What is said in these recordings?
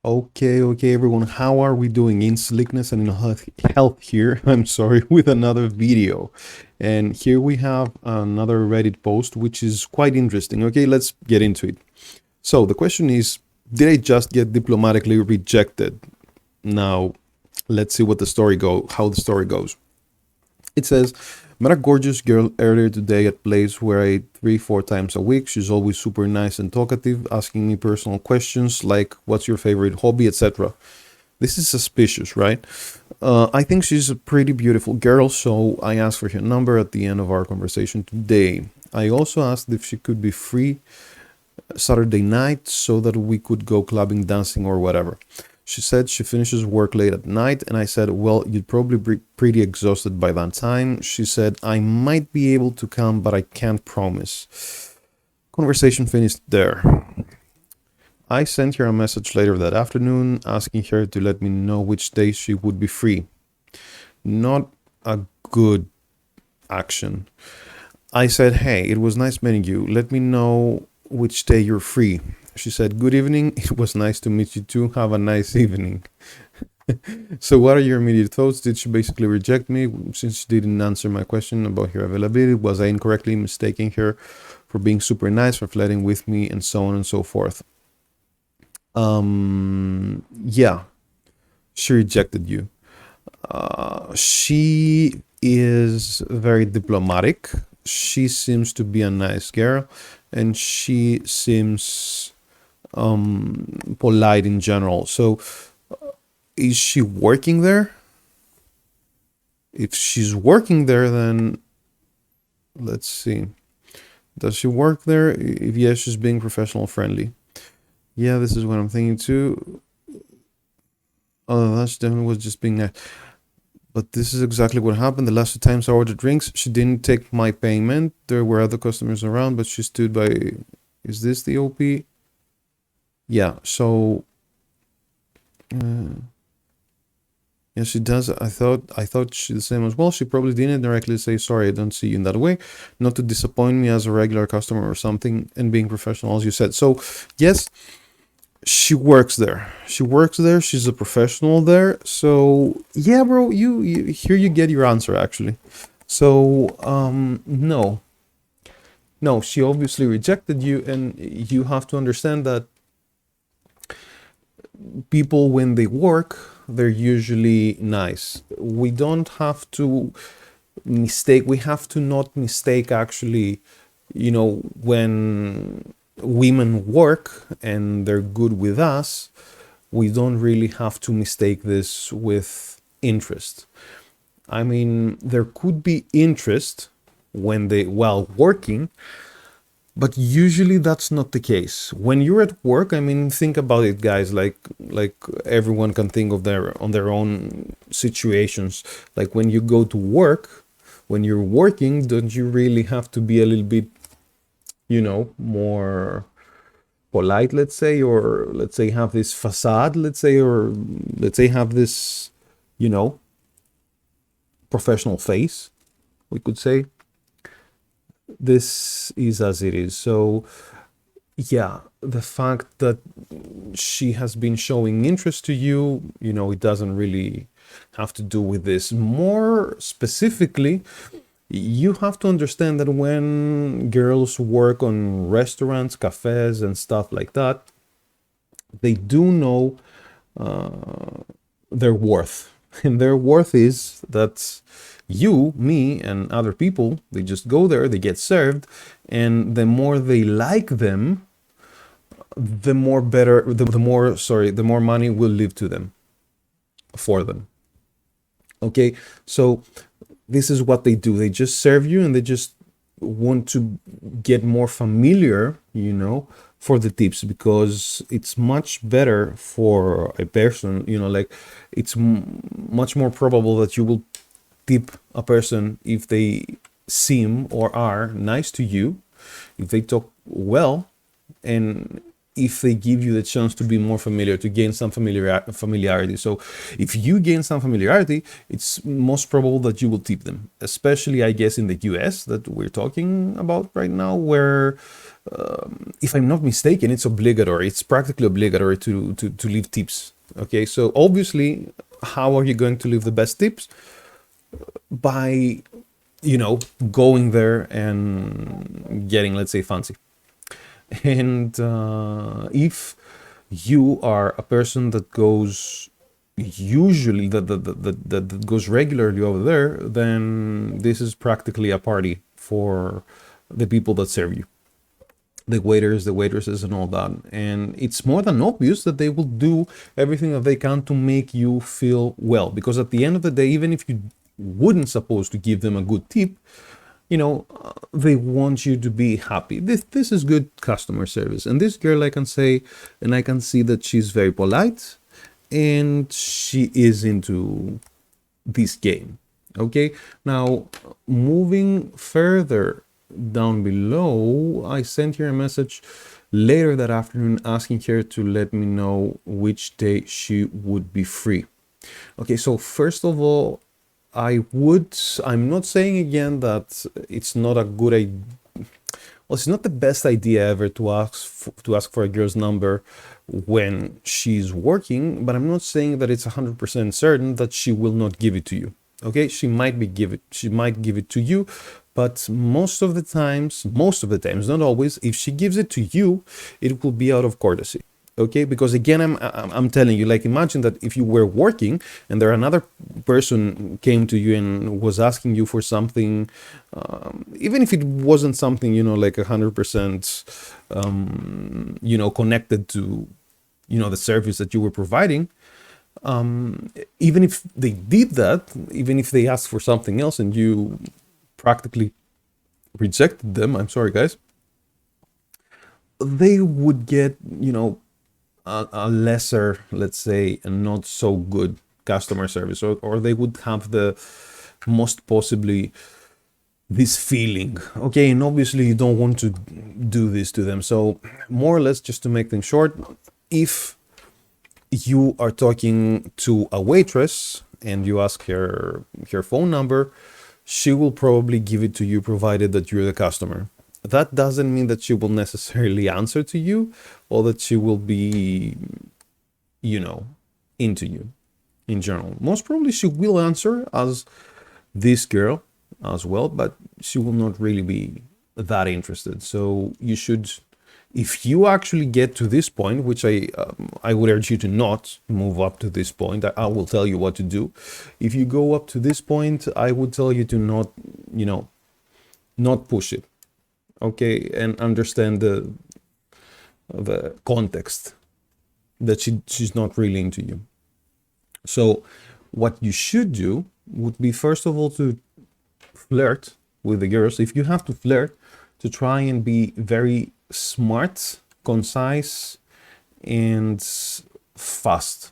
Okay, everyone. How are we doing in slickness and in health here? I'm sorry, with another video. And here we have another Reddit post, which is quite interesting. Okay, let's get into it. So the question is, did I just get diplomatically rejected? Now, let's see how the story goes. It says, met a gorgeous girl earlier today at place where I eat 3, 4 times a week. She's always super nice and talkative, asking me personal questions like what's your favorite hobby, etc. This is suspicious, right? I think she's a pretty beautiful girl, so I asked for her number at the end of our conversation today. I also asked if she could be free Saturday night so that we could go clubbing, dancing, or whatever. She said she finishes work late at night, and I said, well, you'd probably be pretty exhausted by that time. She said, I might be able to come, but I can't promise. Conversation finished there. I sent her a message later that afternoon asking her to let me know which day she would be free. Not a good action. I said, hey, it was nice meeting you. Let me know which day you're free. She said, good evening. It was nice to meet you too. Have a nice evening. So what are your immediate thoughts? Did she basically reject me since she didn't answer my question about her availability? Was I incorrectly mistaking her for being super nice, for flirting with me, and so on and so forth? Yeah, she rejected you. She is very diplomatic. She seems to be a nice girl, and she seems polite in general. So, is she working there? If she's working there, then let's see. Does she work there? If yes, she's being professional friendly. Yeah, this is what I'm thinking too. Oh, that definitely was just being nice. But this is exactly what happened. The last 2 times I ordered drinks, she didn't take my payment. There were other customers around, but she stood by. Is this the OP? Yeah. So, uh, yeah, she does. I thought she the same as well. She probably didn't directly say sorry. I don't see you in that way. Not to disappoint me as a regular customer or something, and being professional as you said. So, yes, she works there. She works there. She's a professional there. So yeah, bro, you here you get your answer actually. So no, no, she obviously rejected you, and you have to understand that people when they work, they're usually nice. We don't have to mistake. We have to not mistake actually. When women work and they're good with us, we don't really have to mistake this with interest. I mean, there could be interest when they while working, but usually that's not the case. When you're at work, I mean, think about it, guys. Like everyone can think of their on their own situations. Like when you go to work, when you're working, don't you really have to be a little bit, more polite, let's say, or let's say have this facade, let's say, or let's say have this, you know, professional face, we could say. This is as it is. So, yeah, the fact that she has been showing interest to you, it doesn't really have to do with this. More specifically, you have to understand that when girls work on restaurants, cafes, and stuff like that, they do know their worth. And their worth is that you, me, and other people, they just go there, they get served, and the more they like them, the more better, the more money will leave to them for them. Okay, so this is what they do. They just serve you, and they just want to get more familiar, for the tips, because it's much better for a person, like it's much more probable that you will tip a person if they seem or are nice to you, if they talk well, and if they give you the chance to be more familiar, to gain some familiarity. So if you gain some familiarity, it's most probable that you will tip them, especially, I guess, in the US that we're talking about right now, where, if I'm not mistaken, it's obligatory. It's practically obligatory to leave tips. Okay, so obviously, how are you going to leave the best tips? By, going there and getting, let's say, fancy. And if you are a person that goes usually that goes regularly over there, then this is practically a party for the people that serve you, the waiters, the waitresses, and all that. And it's more than obvious that they will do everything that they can to make you feel well, because at the end of the day, even if you wouldn't supposed to give them a good tip, they want you to be happy. This is good customer service. And this girl, I can say, and I can see that she's very polite and she is into this game. Okay, now moving further down below, I sent her a message later that afternoon asking her to let me know which day she would be free. Okay, so first of all, I'm not saying again that it's not a good idea. Well, it's not the best idea ever to ask for a girl's number when she's working, but I'm not saying that it's 100% certain that she will not give it to you. Okay, she might give it to you, but most of the times, not always, if she gives it to you, it will be out of courtesy. Okay, because again, I'm telling you, like, imagine that if you were working and there another person came to you and was asking you for something, even if it wasn't something, like 100%, connected to, the service that you were providing. Even if they did that, even if they asked for something else and you practically rejected them, I'm sorry, guys, they would get, a lesser, let's say, a not so good customer service, or they would have the most possibly this feeling. Okay, and obviously you don't want to do this to them. So more or less, just to make things short, if you are talking to a waitress and you ask her phone number, she will probably give it to you provided that you're the customer. That doesn't mean that she will necessarily answer to you or that she will be, into you in general. Most probably she will answer as this girl as well, but she will not really be that interested. So you should, if you actually get to this point, which I would urge you to not move up to this point. I will tell you what to do. If you go up to this point, I would tell you to not, not push it. Okay, and understand the context that she's not really into you. So what you should do would be, first of all, to flirt with the girls. If you have to flirt, to try and be very smart, concise, and fast,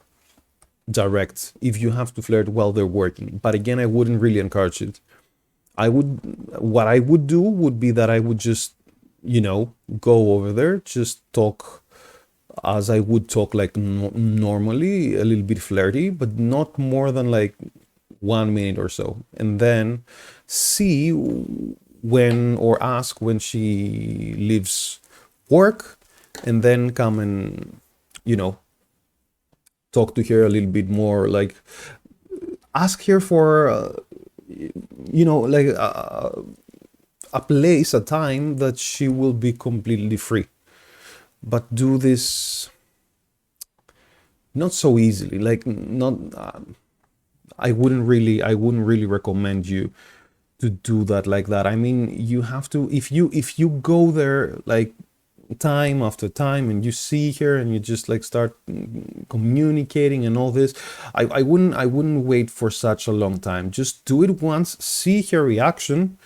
direct, if you have to flirt while they're working. But again, I wouldn't really encourage it. What I would do would be that I would just, go over there, just talk as I would talk, like normally, a little bit flirty, but not more than like 1 minute or so. And then see when, or ask when she leaves work, and then come and, talk to her a little bit more, like ask her for, like a place, a time that she will be completely free. But do this not so easily, like not, I wouldn't really recommend you to do that like that. I mean, you have to, if you go there like time after time and you see her and you just like start communicating and all this, I wouldn't wait for such a long time. Just do it once, see her reaction,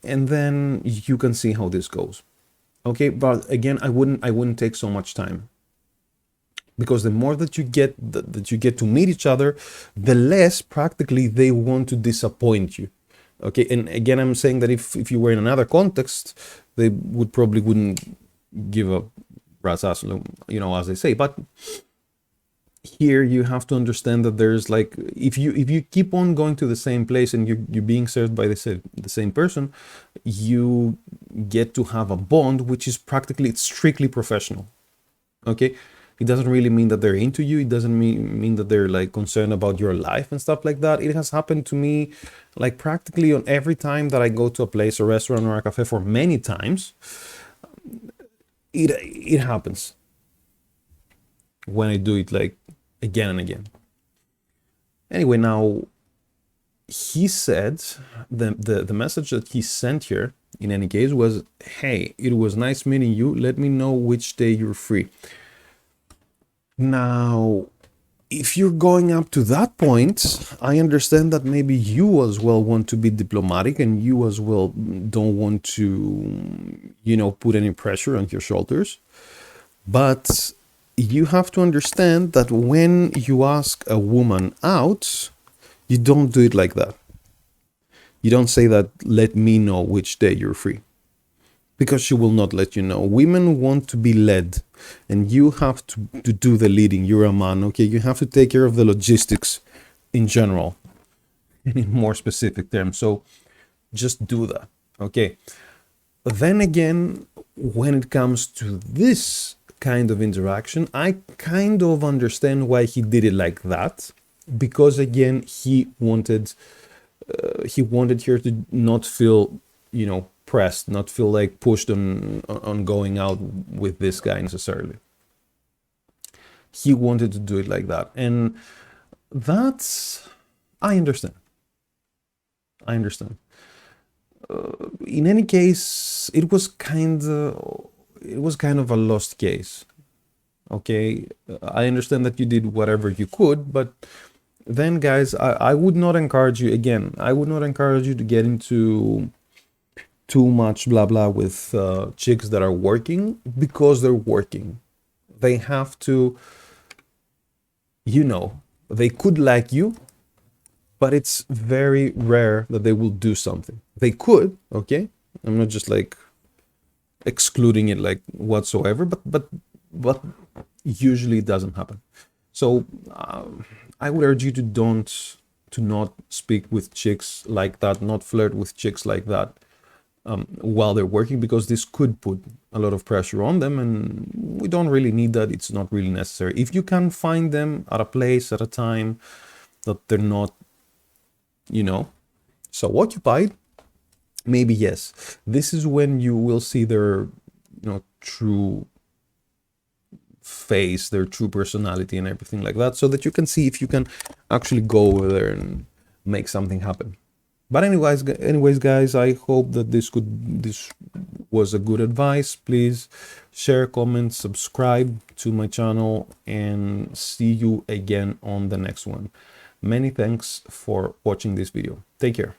and then you can see how this goes. Okay, but again, I wouldn't take so much time, because the more that you get to meet each other, the less practically they want to disappoint you. Okay, and again, I'm saying that if you were in another context, they wouldn't give a brass ass, you know, as they say. But here you have to understand that there's like, if you keep on going to the same place and you're being served by the same person, you get to have a bond which is practically, it's strictly professional. Okay, it doesn't really mean that they're into you. It doesn't mean that they're like concerned about your life and stuff like that. It has happened to me like practically on every time that I go to a place, a restaurant or a cafe, for many times. It happens when I do it like again and again. Anyway, now he said the message that he sent here in any case was, hey, it was nice meeting you. Let me know which day you're free. Now, if you're going up to that point, I understand that maybe you as well want to be diplomatic and you as well don't want to, you know, put any pressure on your shoulders. But you have to understand that when you ask a woman out, you don't do it like that. You don't say that, let me know which day you're free, because she will not let you know. Women want to be led, and you have to do the leading. You're a man, okay? You have to take care of the logistics in general and in more specific terms. So just do that, okay? Then again, when it comes to this kind of interaction, I kind of understand why he did it like that, because again, he wanted her to not feel, you know, pressed, not feel like pushed on going out with this guy necessarily. He wanted to do it like that, and that's, I understand. In any case, it was kind of a lost case. Okay, I understand that you did whatever you could, but then guys, I would not encourage you, again, I would not encourage you to get into too much blah blah with chicks that are working, because they're working. They have to, you know, they could like you, but it's very rare that they will do something. They could, okay? I'm not just like excluding it like whatsoever, but usually it doesn't happen. So I would urge you to not speak with chicks like that, not flirt with chicks like that while they're working, because this could put a lot of pressure on them, and we don't really need that. It's not really necessary. If you can find them at a place, at a time that they're not, you know, so occupied, maybe yes. This is when you will see their, you know, true face, their true personality and everything like that, so that you can see if you can actually go over there and make something happen. But anyways guys, I hope that this was a good advice. Please share, comment, subscribe to my channel, and see you again on the next one. Many thanks for watching this video. Take care.